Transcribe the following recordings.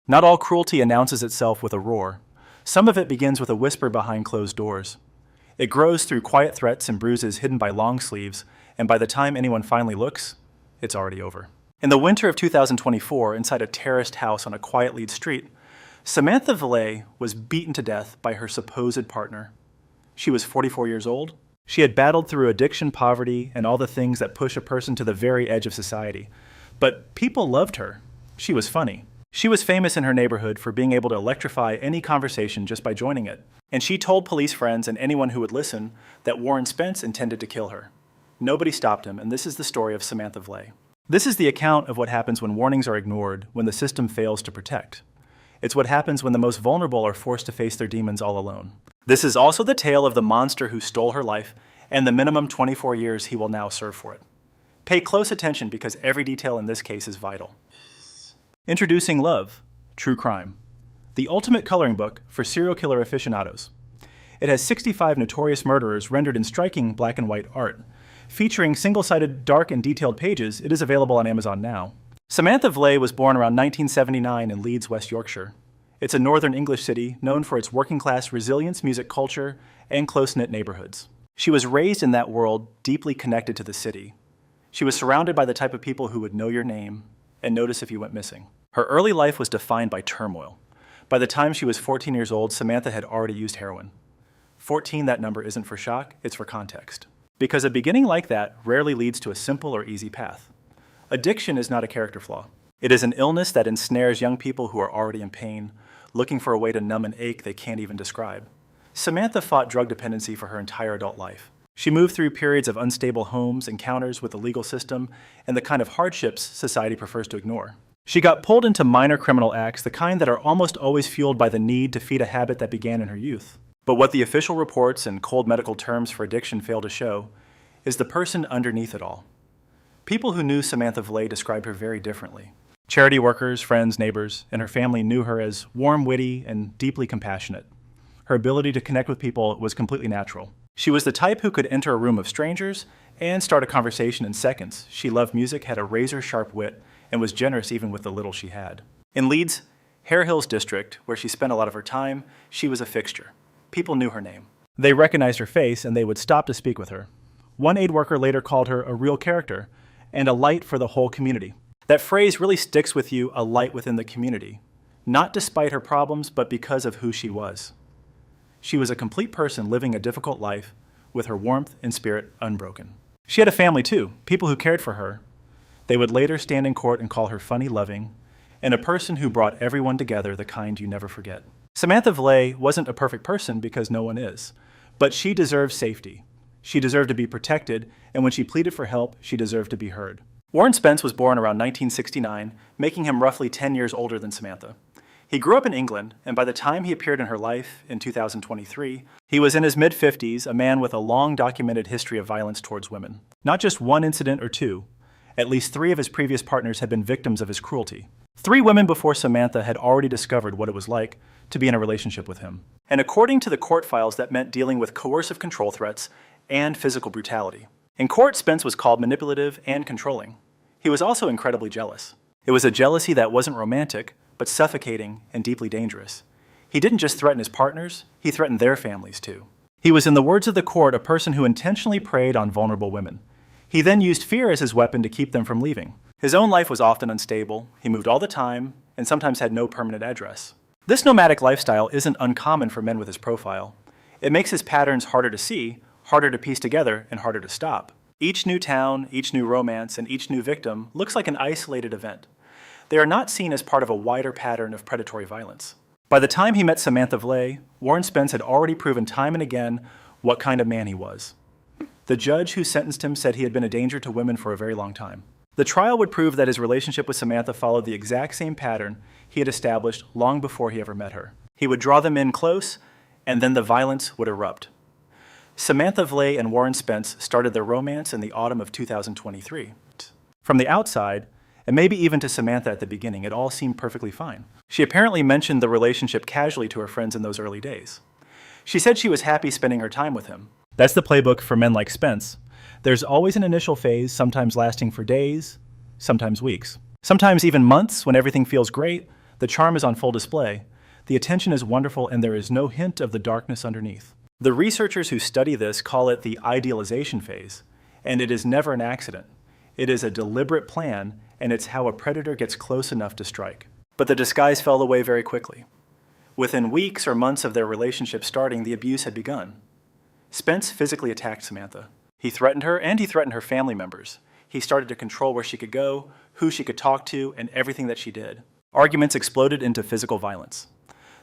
Not all cruelty announces itself with a roar. Some of it begins with a whisper behind closed doors. It grows through quiet threats and bruises hidden by long sleeves, and by the time anyone finally looks, it's already over. In the winter of 2024, inside a terraced house on a quiet Leeds street, Samantha Vley was beaten to death by her supposed partner. She was 44 years old. She had battled through addiction, poverty, and all the things that push a person to the very edge of society. But people loved her. She was funny. She was famous in her neighborhood for being able to electrify any conversation just by joining it. And she told police friends and anyone who would listen that Warren Spence intended to kill her. Nobody stopped him, and this is the story of Samantha Vley. This is the account of what happens when warnings are ignored, when the system fails to protect. It's what happens when the most vulnerable are forced to face their demons all alone. This is also the tale of the monster who stole her life and the minimum 24 years he will now serve for it. Pay close attention because every detail in this case is vital. Introducing Love, True Crime, the ultimate coloring book for serial killer aficionados. It has 65 notorious murderers rendered in striking black and white art. Featuring single-sided, dark and detailed pages, it is available on Amazon now. Samantha Vley was born around 1979 in Leeds, West Yorkshire. It's a northern English city known for its working-class resilience, music culture, and close-knit neighborhoods. She was raised in that world, deeply connected to the city. She was surrounded by the type of people who would know your name and notice if you went missing. Her early life was defined by turmoil. By the time she was 14 years old, Samantha had already used heroin. 14, that number isn't for shock, it's for context. Because a beginning like that rarely leads to a simple or easy path. Addiction is not a character flaw. It is an illness that ensnares young people who are already in pain, looking for a way to numb an ache they can't even describe. Samantha fought drug dependency for her entire adult life. She moved through periods of unstable homes, encounters with the legal system, and the kind of hardships society prefers to ignore. She got pulled into minor criminal acts, the kind that are almost always fueled by the need to feed a habit that began in her youth. But what the official reports and cold medical terms for addiction fail to show is the person underneath it all. People who knew Samantha Vley described her very differently. Charity workers, friends, neighbors, and her family knew her as warm, witty, and deeply compassionate. Her ability to connect with people was completely natural. She was the type who could enter a room of strangers and start a conversation in seconds. She loved music, had a razor-sharp wit, and was generous even with the little she had. In Leeds' Hare Hills district, where she spent a lot of her time, she was a fixture. People knew her name. They recognized her face, and they would stop to speak with her. One aid worker later called her a real character and a light for the whole community. That phrase really sticks with you, a light within the community, not despite her problems, but because of who she was. She was a complete person living a difficult life with her warmth and spirit unbroken. She had a family too, people who cared for her. They would later stand in court and call her funny, loving, and a person who brought everyone together, the kind you never forget. Samantha Vley wasn't a perfect person because no one is, but she deserved safety. She deserved to be protected, and when she pleaded for help, she deserved to be heard. Warren Spence was born around 1969, making him roughly 10 years older than Samantha. He grew up in England, and by the time he appeared in her life in 2023, he was in his mid-50s, a man with a long documented history of violence towards women. Not just one incident or two. At least 3 of his previous partners had been victims of his cruelty. 3 women before Samantha had already discovered what it was like to be in a relationship with him. And according to the court files, that meant dealing with coercive control threats and physical brutality. In court, Spence was called manipulative and controlling. He was also incredibly jealous. It was a jealousy that wasn't romantic, but suffocating and deeply dangerous. He didn't just threaten his partners, he threatened their families too. He was, in the words of the court, a person who intentionally preyed on vulnerable women. He then used fear as his weapon to keep them from leaving. His own life was often unstable, he moved all the time, and sometimes had no permanent address. This nomadic lifestyle isn't uncommon for men with his profile. It makes his patterns harder to see, harder to piece together, and harder to stop. Each new town, each new romance, and each new victim looks like an isolated event. They are not seen as part of a wider pattern of predatory violence. By the time he met Samantha Vley, Warren Spence had already proven time and again what kind of man he was. The judge who sentenced him said he had been a danger to women for a very long time. The trial would prove that his relationship with Samantha followed the exact same pattern he had established long before he ever met her. He would draw them in close, and then the violence would erupt. Samantha Vley and Warren Spence started their romance in the autumn of 2023. From the outside, and maybe even to Samantha at the beginning, it all seemed perfectly fine. She apparently mentioned the relationship casually to her friends in those early days. She said she was happy spending her time with him. That's the playbook for men like Spence. There's always an initial phase, sometimes lasting for days, sometimes weeks, sometimes even months when everything feels great, The charm is on full display. The attention is wonderful and there is no hint of the darkness underneath. The researchers who study this call it the idealization phase, and it is never an accident. It is a deliberate plan, and it's how a predator gets close enough to strike. But the disguise fell away very quickly. Within weeks or months of their relationship starting, the abuse had begun. Spence physically attacked Samantha. He threatened her, and he threatened her family members. He started to control where she could go, who she could talk to, and everything that she did. Arguments exploded into physical violence.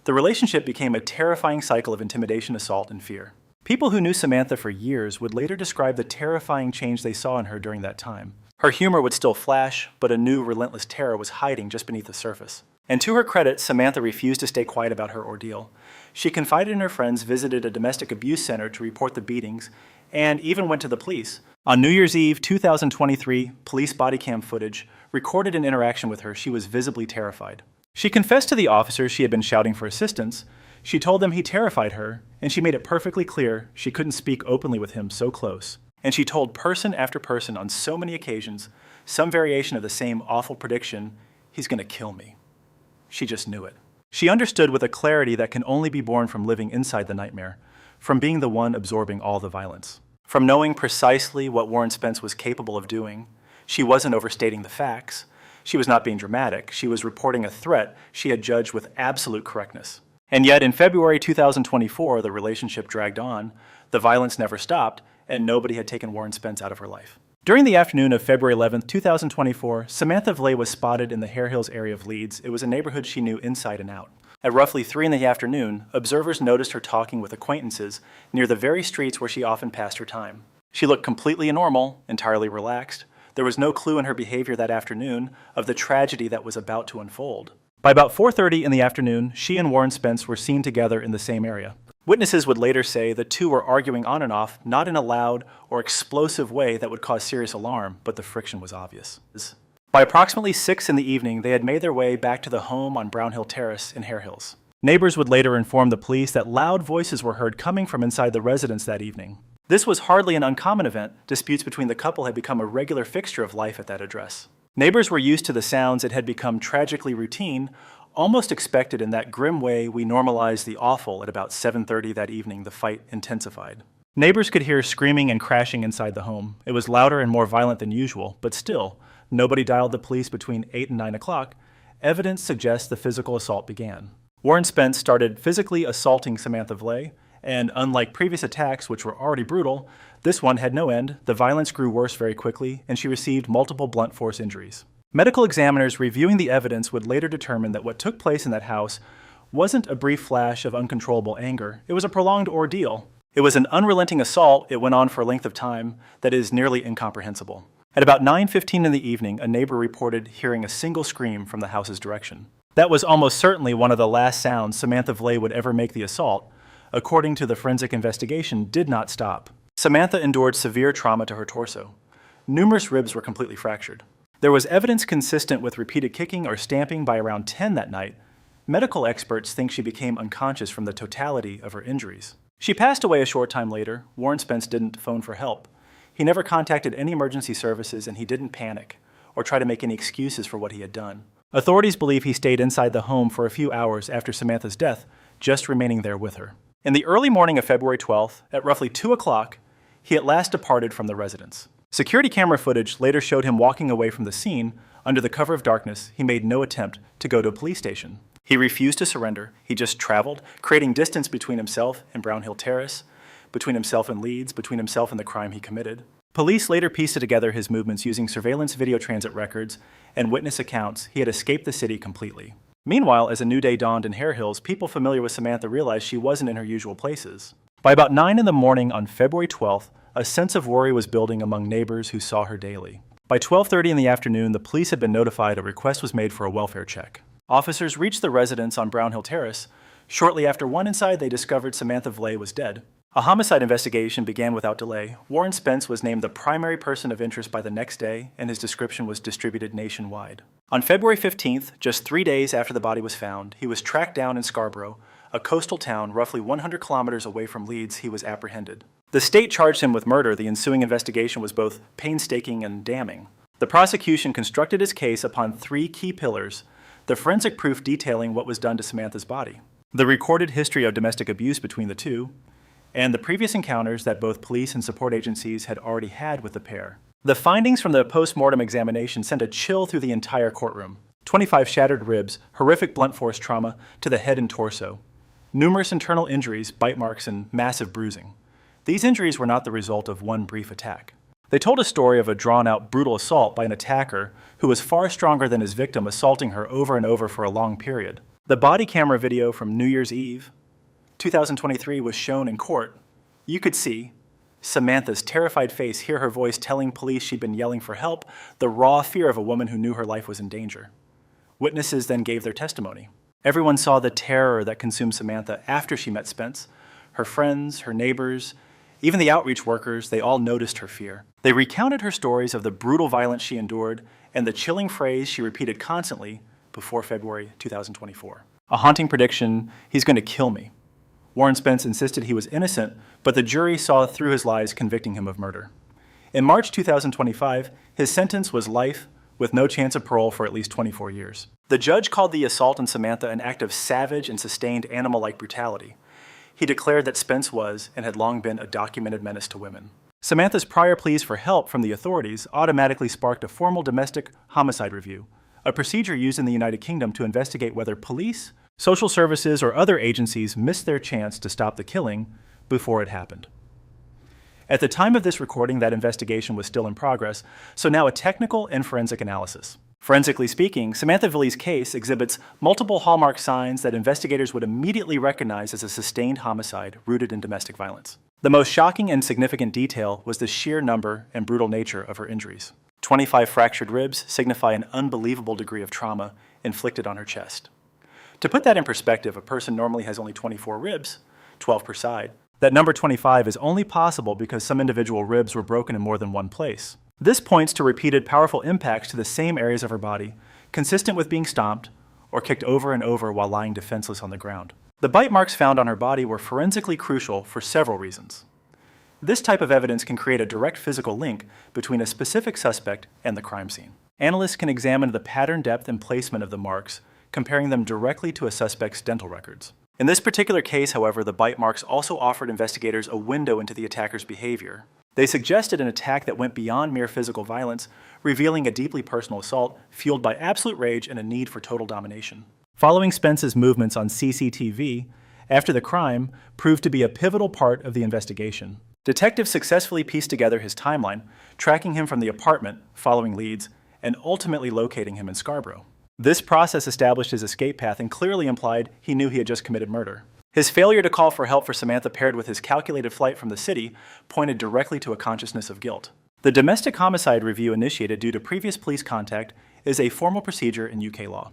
The relationship became a terrifying cycle of intimidation, assault, and fear. People who knew Samantha for years would later describe the terrifying change they saw in her during that time. Her humor would still flash, but a new relentless terror was hiding just beneath the surface. And to her credit, Samantha refused to stay quiet about her ordeal. She confided in her friends, visited a domestic abuse center to report the beatings, and even went to the police. On New Year's Eve 2023, police body cam footage recorded an interaction with her. She was visibly terrified. She confessed to the officers she had been shouting for assistance. She told them he terrified her, and she made it perfectly clear she couldn't speak openly with him so close. And she told person after person on so many occasions some variation of the same awful prediction, he's gonna kill me. She just knew it. She understood with a clarity that can only be born from living inside the nightmare, from being the one absorbing all the violence. From knowing precisely what Warren Spence was capable of doing. She wasn't overstating the facts. She was not being dramatic. She was reporting a threat she had judged with absolute correctness. And yet in February 2024, the relationship dragged on, the violence never stopped, and nobody had taken Warren Spence out of her life. During the afternoon of February 11, 2024, Samantha Vley was spotted in the Hare Hills area of Leeds. It was a neighborhood she knew inside and out. At roughly 3 in the afternoon, observers noticed her talking with acquaintances near the very streets where she often passed her time. She looked completely normal, entirely relaxed. There was no clue in her behavior that afternoon of the tragedy that was about to unfold. By about 4:30 in the afternoon, she and Warren Spence were seen together in the same area. Witnesses would later say the two were arguing on and off, not in a loud or explosive way that would cause serious alarm, but the friction was obvious. By approximately 6 in the evening, they had made their way back to the home on Brownhill Terrace in Hare Hills. Neighbors would later inform the police that loud voices were heard coming from inside the residence that evening. This was hardly an uncommon event. Disputes between the couple had become a regular fixture of life at that address. Neighbors were used to the sounds. It had become tragically routine, almost expected in that grim way we normalize the awful. At about 7:30 that evening, the fight intensified. Neighbors could hear screaming and crashing inside the home. It was louder and more violent than usual, but still, nobody dialed the police between 8 and 9 o'clock. Evidence suggests the physical assault began. Warren Spence started physically assaulting Samantha Vley, and unlike previous attacks, which were already brutal, this one had no end. The violence grew worse very quickly, and she received multiple blunt force injuries. Medical examiners reviewing the evidence would later determine that what took place in that house wasn't a brief flash of uncontrollable anger. It was a prolonged ordeal. It was an unrelenting assault. It went on for a length of time that is nearly incomprehensible. At about 9:15 in the evening, a neighbor reported hearing a single scream from the house's direction. That was almost certainly one of the last sounds Samantha Vley would ever make. The assault, according to the forensic investigation, did not stop. Samantha endured severe trauma to her torso. Numerous ribs were completely fractured. There was evidence consistent with repeated kicking or stamping. By around 10 that night, medical experts think she became unconscious from the totality of her injuries. She passed away a short time later. Warren Spence didn't phone for help. He never contacted any emergency services, and he didn't panic or try to make any excuses for what he had done. Authorities believe he stayed inside the home for a few hours after Samantha's death, just remaining there with her. In the early morning of February 12th, at roughly 2 o'clock, he at last departed from the residence. Security camera footage later showed him walking away from the scene. Under the cover of darkness, he made no attempt to go to a police station. He refused to surrender. He just traveled, creating distance between himself and Brownhill Terrace, between himself and Leeds, between himself and the crime he committed. Police later pieced together his movements using surveillance video transit records and witness accounts. He had escaped the city completely. Meanwhile, as a new day dawned in Hare Hills, people familiar with Samantha realized she wasn't in her usual places. By about 9 in the morning on February 12th, a sense of worry was building among neighbors who saw her daily. By 12:30 in the afternoon, the police had been notified a request was made for a welfare check. Officers reached the residence on Brownhill Terrace. Shortly after one inside, they discovered Samantha Vley was dead. A homicide investigation began without delay. Warren Spence was named the primary person of interest by the next day, and his description was distributed nationwide. On February 15th, just 3 days after the body was found, he was tracked down in Scarborough, a coastal town roughly 100 kilometers away from Leeds. He was apprehended. The state charged him with murder. The ensuing investigation was both painstaking and damning. The prosecution constructed his case upon 3 key pillars: the forensic proof detailing what was done to Samantha's body, the recorded history of domestic abuse between the two, and the previous encounters that both police and support agencies had already had with the pair. The findings from the post-mortem examination sent a chill through the entire courtroom. 25 shattered ribs, horrific blunt force trauma to the head and torso, numerous internal injuries, bite marks, and massive bruising. These injuries were not the result of one brief attack. They told a story of a drawn-out, brutal assault by an attacker who was far stronger than his victim, assaulting her over and over for a long period. The body camera video from New Year's Eve, 2023, was shown in court. You could see Samantha's terrified face, hear her voice telling police she'd been yelling for help, the raw fear of a woman who knew her life was in danger. Witnesses then gave their testimony. Everyone saw the terror that consumed Samantha after she met Spence. Her friends, her neighbors, even the outreach workers, they all noticed her fear. They recounted her stories of the brutal violence she endured and the chilling phrase she repeated constantly before February 2024. A haunting prediction, "He's going to kill me." Warren Spence insisted he was innocent, but the jury saw through his lies, convicting him of murder. In March 2025, his sentence was life with no chance of parole for at least 24 years. The judge called the assault on Samantha an act of savage and sustained animal-like brutality. He declared that Spence was and had long been a documented menace to women. Samantha's prior pleas for help from the authorities automatically sparked a formal domestic homicide review, a procedure used in the United Kingdom to investigate whether police, social services, or other agencies missed their chance to stop the killing before it happened. At the time of this recording, that investigation was still in progress, so now a technical and forensic analysis. Forensically speaking, Samantha Vley's case exhibits multiple hallmark signs that investigators would immediately recognize as a sustained homicide rooted in domestic violence. The most shocking and significant detail was the sheer number and brutal nature of her injuries. 25 fractured ribs signify an unbelievable degree of trauma inflicted on her chest. To put that in perspective, a person normally has only 24 ribs, 12 per side. That number 25 is only possible because some individual ribs were broken in more than one place. This points to repeated powerful impacts to the same areas of her body, consistent with being stomped or kicked over and over while lying defenseless on the ground. The bite marks found on her body were forensically crucial for several reasons. This type of evidence can create a direct physical link between a specific suspect and the crime scene. Analysts can examine the pattern, depth, and placement of the marks, comparing them directly to a suspect's dental records. In this particular case, however, the bite marks also offered investigators a window into the attacker's behavior. They suggested an attack that went beyond mere physical violence, revealing a deeply personal assault fueled by absolute rage and a need for total domination. Following Spence's movements on CCTV after the crime proved to be a pivotal part of the investigation. Detectives successfully pieced together his timeline, tracking him from the apartment following Leeds and ultimately locating him in Scarborough. This process established his escape path and clearly implied he knew he had just committed murder. His failure to call for help for Samantha, paired with his calculated flight from the city, pointed directly to a consciousness of guilt. The domestic homicide review initiated due to previous police contact is a formal procedure in UK law.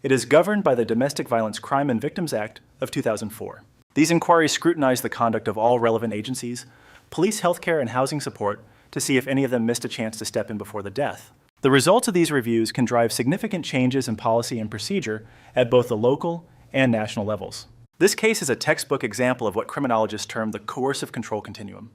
It is governed by the Domestic Violence Crime and Victims Act of 2004. These inquiries scrutinize the conduct of all relevant agencies, police, healthcare, and housing support to see if any of them missed a chance to step in before the death. The results of these reviews can drive significant changes in policy and procedure at both the local and national levels. This case is a textbook example of what criminologists term the coercive control continuum,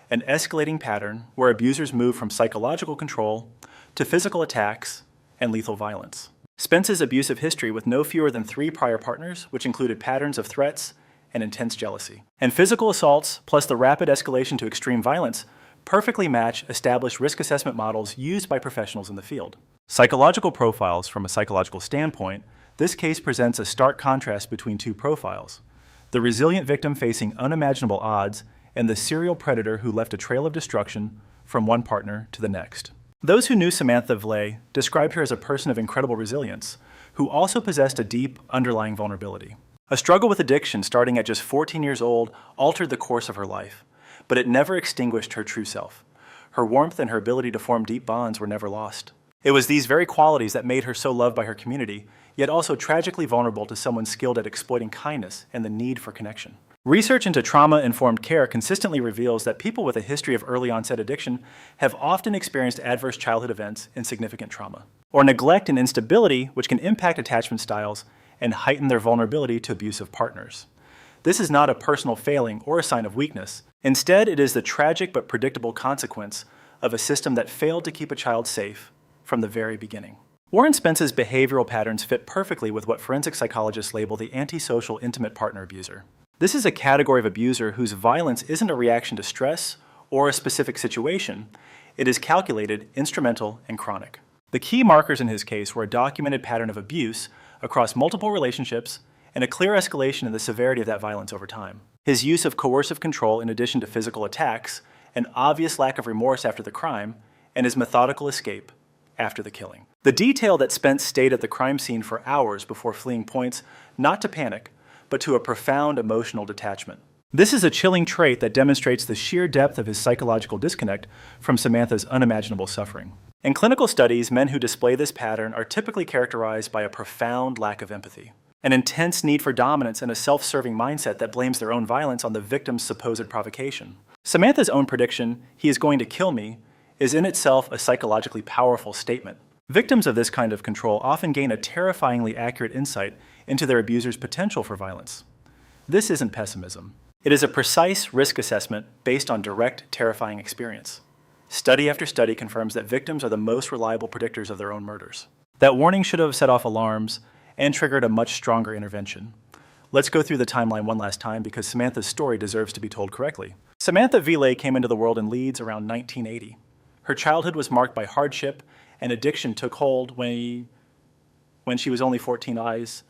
an escalating pattern where abusers move from psychological control to physical attacks and lethal violence. Spence's abusive history with no fewer than 3 prior partners, which included patterns of threats and intense jealousy, and physical assaults plus the rapid escalation to extreme violence perfectly match established risk assessment models used by professionals in the field. Psychological profiles from a psychological standpoint, this case presents a stark contrast between 2 profiles: the resilient victim facing unimaginable odds and the serial predator who left a trail of destruction from one partner to the next. Those who knew Samantha Vley described her as a person of incredible resilience, who also possessed a deep underlying vulnerability. A struggle with addiction starting at just 14 years old altered the course of her life, but it never extinguished her true self. Her warmth and her ability to form deep bonds were never lost. It was these very qualities that made her so loved by her community, yet also tragically vulnerable to someone skilled at exploiting kindness and the need for connection. Research into trauma-informed care consistently reveals that people with a history of early onset addiction have often experienced adverse childhood events and significant trauma, or neglect and instability, which can impact attachment styles and heighten their vulnerability to abusive partners. This is not a personal failing or a sign of weakness. Instead, it is the tragic but predictable consequence of a system that failed to keep a child safe from the very beginning. Warren Spence's behavioral patterns fit perfectly with what forensic psychologists label the antisocial intimate partner abuser. This is a category of abuser whose violence isn't a reaction to stress or a specific situation. It is calculated, instrumental, and chronic. The key markers in his case were a documented pattern of abuse across multiple relationships and a clear escalation in the severity of that violence over time. His use of coercive control in addition to physical attacks, an obvious lack of remorse after the crime, and his methodical escape after the killing. The detail that Spence stayed at the crime scene for hours before fleeing points not to panic, but to a profound emotional detachment. This is a chilling trait that demonstrates the sheer depth of his psychological disconnect from Samantha's unimaginable suffering. In clinical studies, men who display this pattern are typically characterized by a profound lack of empathy, an intense need for dominance, and a self-serving mindset that blames their own violence on the victim's supposed provocation. Samantha's own prediction, "He is going to kill me," is in itself a psychologically powerful statement. Victims of this kind of control often gain a terrifyingly accurate insight into their abuser's potential for violence. This isn't pessimism. It is a precise risk assessment based on direct, terrifying experience. Study after study confirms that victims are the most reliable predictors of their own murders. That warning should have set off alarms and triggered a much stronger intervention. Let's go through the timeline one last time because Samantha's story deserves to be told correctly. Samantha Vley came into the world in Leeds around 1980. Her childhood was marked by hardship, and addiction took hold when she was only 14 eyes.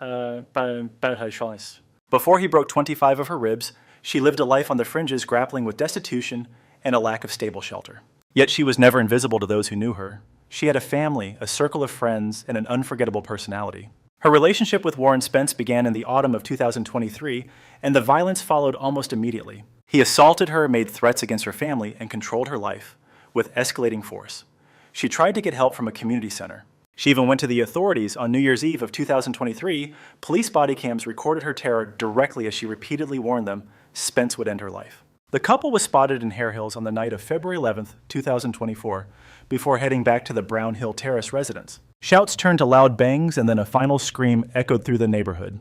Before he broke 25 of her ribs, she lived a life on the fringes, grappling with destitution and a lack of stable shelter. Yet she was never invisible to those who knew her. She had a family, a circle of friends, and an unforgettable personality. Her relationship with Warren Spence began in the autumn of 2023, and the violence followed almost immediately. He assaulted her, made threats against her family, and controlled her life with escalating force. She tried to get help from a community center. She even went to the authorities. On New Year's Eve of 2023, police body cams recorded her terror directly as she repeatedly warned them Spence would end her life. The couple was spotted in Hare Hills on the night of February 11th, 2024, before heading back to the Brown Hill Terrace residence. Shouts turned to loud bangs, and then a final scream echoed through the neighborhood.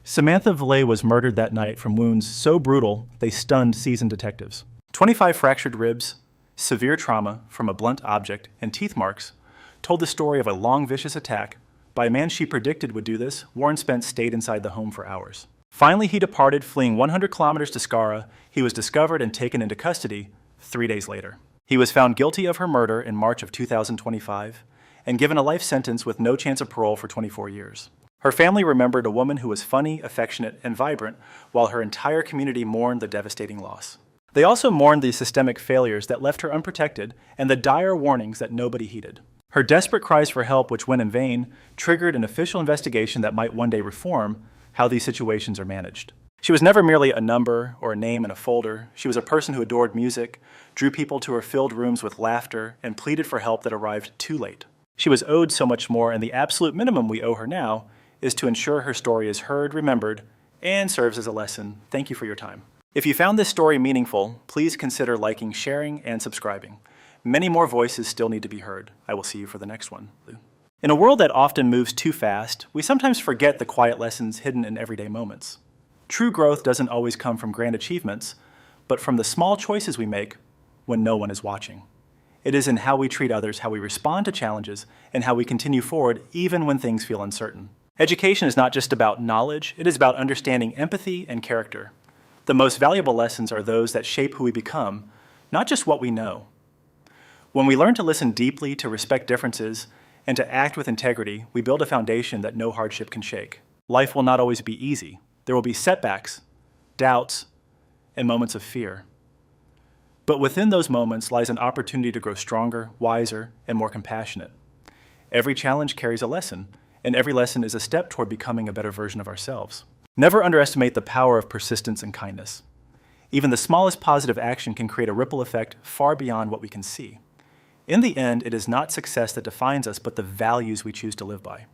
Samantha Vley was murdered that night from wounds so brutal they stunned seasoned detectives. 25 fractured ribs, severe trauma from a blunt object, and teeth marks told the story of a long, vicious attack by a man she predicted would do this. Warren Spence stayed inside the home for hours. Finally, he departed, fleeing 100 kilometers to Skara. He was discovered and taken into custody 3 days later. He was found guilty of her murder in March of 2025 and given a life sentence with no chance of parole for 24 years. Her family remembered a woman who was funny, affectionate, and vibrant, while her entire community mourned the devastating loss. They also mourned the systemic failures that left her unprotected and the dire warnings that nobody heeded. Her desperate cries for help, which went in vain, triggered an official investigation that might one day reform how these situations are managed. She was never merely a number or a name in a folder. She was a person who adored music, drew people to her filled rooms with laughter, and pleaded for help that arrived too late. She was owed so much more, and the absolute minimum we owe her now is to ensure her story is heard, remembered, and serves as a lesson. Thank you for your time. If you found this story meaningful, please consider liking, sharing, and subscribing. Many more voices still need to be heard. I will see you for the next one. In a world that often moves too fast, we sometimes forget the quiet lessons hidden in everyday moments. True growth doesn't always come from grand achievements, but from the small choices we make when no one is watching. It is in how we treat others, how we respond to challenges, and how we continue forward even when things feel uncertain. Education is not just about knowledge, it is about understanding empathy and character. The most valuable lessons are those that shape who we become, not just what we know. When we learn to listen deeply, to respect differences, and to act with integrity, we build a foundation that no hardship can shake. Life will not always be easy. There will be setbacks, doubts, and moments of fear. But within those moments lies an opportunity to grow stronger, wiser, and more compassionate. Every challenge carries a lesson, and every lesson is a step toward becoming a better version of ourselves. Never underestimate the power of persistence and kindness. Even the smallest positive action can create a ripple effect far beyond what we can see. In the end, it is not success that defines us, but the values we choose to live by.